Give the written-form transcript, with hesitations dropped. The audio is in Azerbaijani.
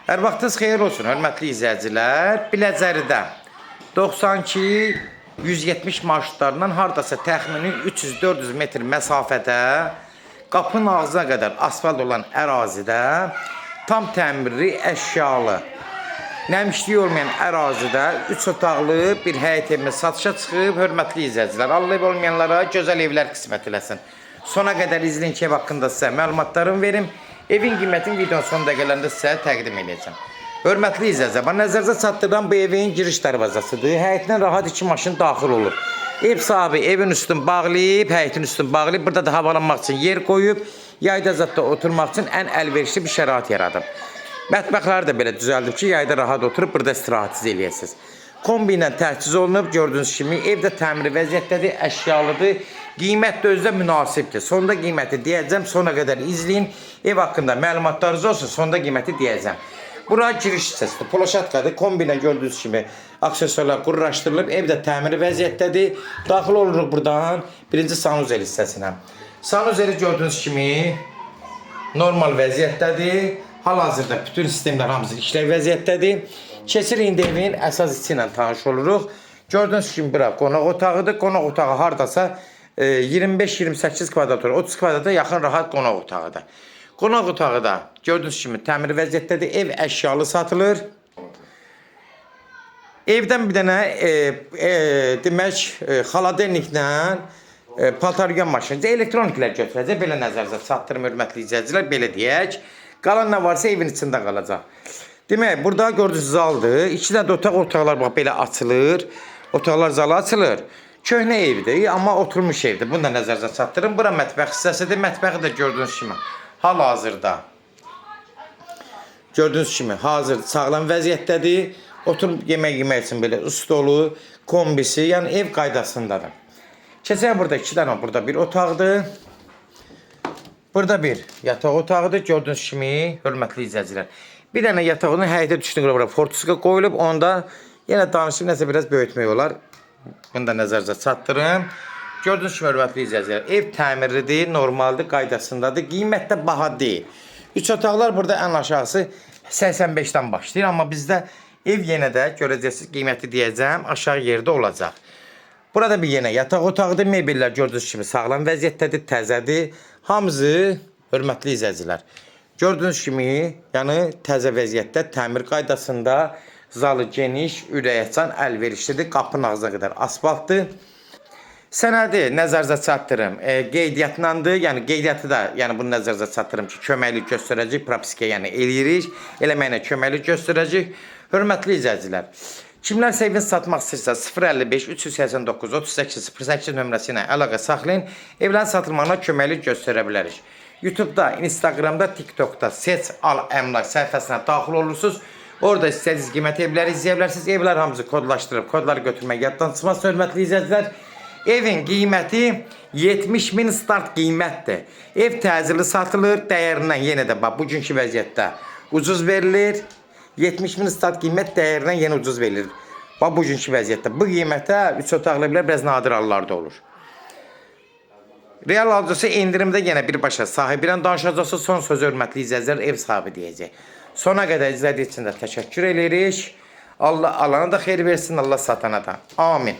Hər vaxtınız xeyir olsun, hörmətli izləyicilər. Biləcəridə 92-170 marşrutlarından hardasa təxmini 300-400 metr məsafədə qapının ağzına qədər asfalt olan ərazidə tam təmirli, əşyalı, nəmişliyi olmayan ərazidə 3 otaqlı bir həyət evimiz satışa çıxıb. Hörmətli izləyicilər, Allah ev olmayanlara gözəl evlər qismət eləsin. Sona qədər izləyin ki, ev haqqında sizə məlumatlarımı verim. Evin qiymətini videonun son dəqiqələrində sizə təqdim edəcəm. Hörmətli izləyicilər, nəzərinizə çatdırılan bu evin giriş dərvazasıdır. Həyətindən rahat 2 maşın daxil olur. Ev sahibi evin üstünü bağlayıb, həyətin üstünü bağlayıb, burada da havalanmaq üçün yer qoyub, yayda zətdə oturmaq üçün ən əlverişli bir şərait yaradıb. Mətbəxləri də belə düzəldib ki, yayda rahat oturub burada istirahət eləyəsiniz. Kombi ilə təchiz olunub, gördüyünüz kimi evdə təmiri vəziyyətdədir, əşyalıdır. Qiymət də özdə münasibdir. Sonda qiyməti deyəcəm, sona qədər izləyin. Ev haqqında məlumatlarınız olsun, sonda qiyməti deyəcəm. Bura giriş hissəsidir, ploşatkadır. Kombi ilə gördüyünüz kimi aksesuarlar qurlaşdırılıb, ev də təmiri vəziyyətdədir. Daxil oluruq buradan birinci sanuzel hissəsinə. Sanuzeli gördüyünüz kimi normal vəziyyətdədir. Hal-hazırda bütün sistemlər hamısı işləv vəziyyətdədir. Keçir indi evin əsas içi ilə tanış oluruq. Gördüyünüz kimi bura qonaq otağıdır. Qonaq otağı hardasa 25-28 kvadratura, 30 kvadrata yaxın rahat qonaq otağıdır. Qonaq otağı da gördüyünüz kimi təmir vəziyyətdədir. Ev əşyalı satılır. Evdən bir dənə demək xaladelniklə paltaryan maşını, elektroniklər götürəcək. Belə nəzərinizə çatdırım, hörmətli izləyicilər, belə deyək. Qalan nə varsa evin içində qalacaq. Demək, burada gördüyünüz zaldır. 2 dənə də otaqlar bax belə açılır. Otaqlar zalı açılır. Köhnə evdir, amma oturmuş evdir. Bunu da nəzərinizə çatdırım. Bura mətbəx hissəsidir. Mətbəxi də gördüyünüz kimi hal-hazırda. Gördüyünüz kimi hazır, sağlam vəziyyətdədir. Oturub yemək yemək üçün belə stolu, kombisi, yəni ev qaydasındadır. Keçək burada 2 dənə, burada bir otaqdır. Burada bir yataq otağıdır. Gördüyünüz kimi, hörmətli izləyicilər. Bir dənə yatağının həyətə düşdüyünə görə fortuska qoyulub. Onda yenə danışıb nəsə biraz böyütmək olar. Bunu da nəzərinizə çatdırım. Gördüyünüz kimi, hörmətli izləyicilər, ev təmirlidir, normaldır, qaydasındadır. Qiymətdə baha deyil. 3 otaqlar burada ən aşağısı 85-dən başlayır. Amma bizdə ev yenə də görəcəksiniz, qiyməti deyəcəm, aşağı yerdə olacaq. Burada bir yenə yataq otağıdır. Mebellər gördüyünüz kimi sağlam vəziyyətdədir, təzədir. Hamısı, hörmətli izləyicilər, gördüyünüz kimi, yəni təzə vəziyyətdə, təmir qaydasında, zalı geniş, ürəkaçan, əlverişlidir. Qapının ağzına qədər asfaltdır. Sənədi nəzərinizə çatdırım, qeydiyyatlandır. Yəni qeydiyyatı da, yəni bunu nəzərinizə çatdırım ki, köməklik göstərəcək, propiska yəni eləyirik. Eləməklə köməklik göstərəcək. Hörmətli izləyicilər, kimlərsə evini satmaq istəyirsə 055-389-38-08 nömrəsi ilə əlaqə saxlayın. Evlərin satılmağına köməklik göstərə bilərik. YouTube'da, Instagram'da, TikTok'da seç al əmlak səhifəsinə daxil olursunuz. Orada istədiyiniz qiymət evləri izləyə bilərsiniz. Evlər hamısı kodlaşdırıb, kodları götürmək yaddan çıxmaz, hörmətli izləyicilər. Evin qiyməti 70.000 start qiymətdir. Ev təcili satılır, dəyərindən yenə də bax, bugünkü vəziyyətdə ucuz verilir. 70.000 start qiymət dəyərindən yenə ucuz verilir. Bax, bugünkü vəziyyətdə. Bu qiymətə 3 otaqlı evlər biraz nadir hallarda olur. Real alıcısı endirimdə yenə birbaşa sahibi ilə danışacaqsa, son sözü hörmətli izləyicilər ev sahibi deyəcək. Sona qədər izlədiyi üçün də təşəkkür edirik. Allah alana da xeyir versin, Allah satana da. Amin.